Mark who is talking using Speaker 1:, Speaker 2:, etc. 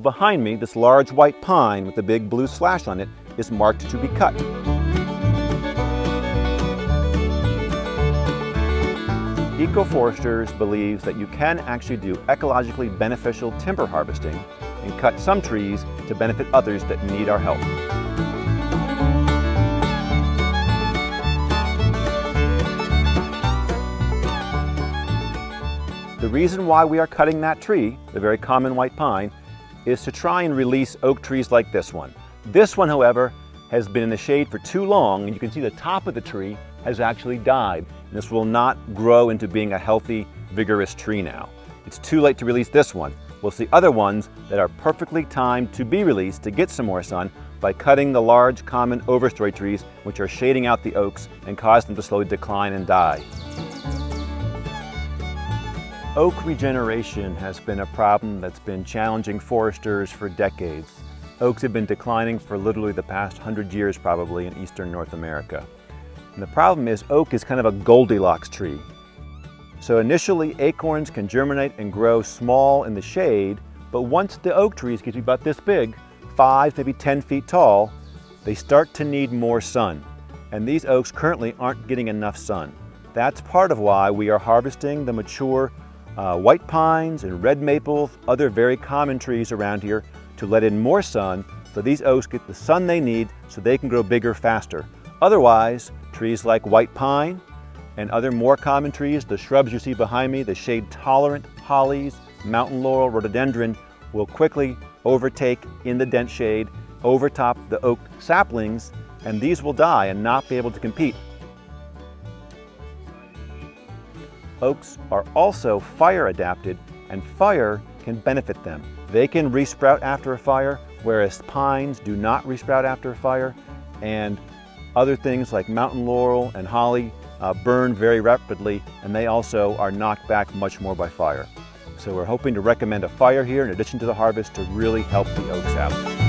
Speaker 1: Behind me, this large white pine with the big blue slash on it is marked to be cut. EcoForesters believes that you can actually do ecologically beneficial timber harvesting and cut some trees to benefit others that need our help. The reason why we are cutting that tree, the very common white pine, is to try and release oak trees like this one. This one, however, has been in the shade for too long, and you can see the top of the tree has actually died. And this will not grow into being a healthy, vigorous tree now. It's too late to release this one. We'll see other ones that are perfectly timed to be released to get some more sun by cutting the large, common overstory trees, which are shading out the oaks and cause them to slowly decline and die. Oak regeneration has been a problem that's been challenging foresters for decades. Oaks have been declining for literally the past 100 years probably in eastern North America. And the problem is oak is kind of a Goldilocks tree. So initially acorns can germinate and grow small in the shade, but once the oak trees get to be about this big, 5, maybe 10 feet tall, they start to need more sun. And these oaks currently aren't getting enough sun. That's part of why we are harvesting the mature white pines and red maples, other very common trees around here, to let in more sun so these oaks get the sun they need so they can grow bigger faster. Otherwise, trees like white pine and other more common trees, the shrubs you see behind me, the shade-tolerant hollies, mountain laurel, rhododendron, will quickly overtake in the dense shade, overtop the oak saplings, and these will die and not be able to compete. Oaks are also fire adapted, and fire can benefit them. They can resprout after a fire, whereas pines do not resprout after a fire, and other things like mountain laurel and holly burn very rapidly, and they also are knocked back much more by fire. So we're hoping to recommend a fire here in addition to the harvest to really help the oaks out.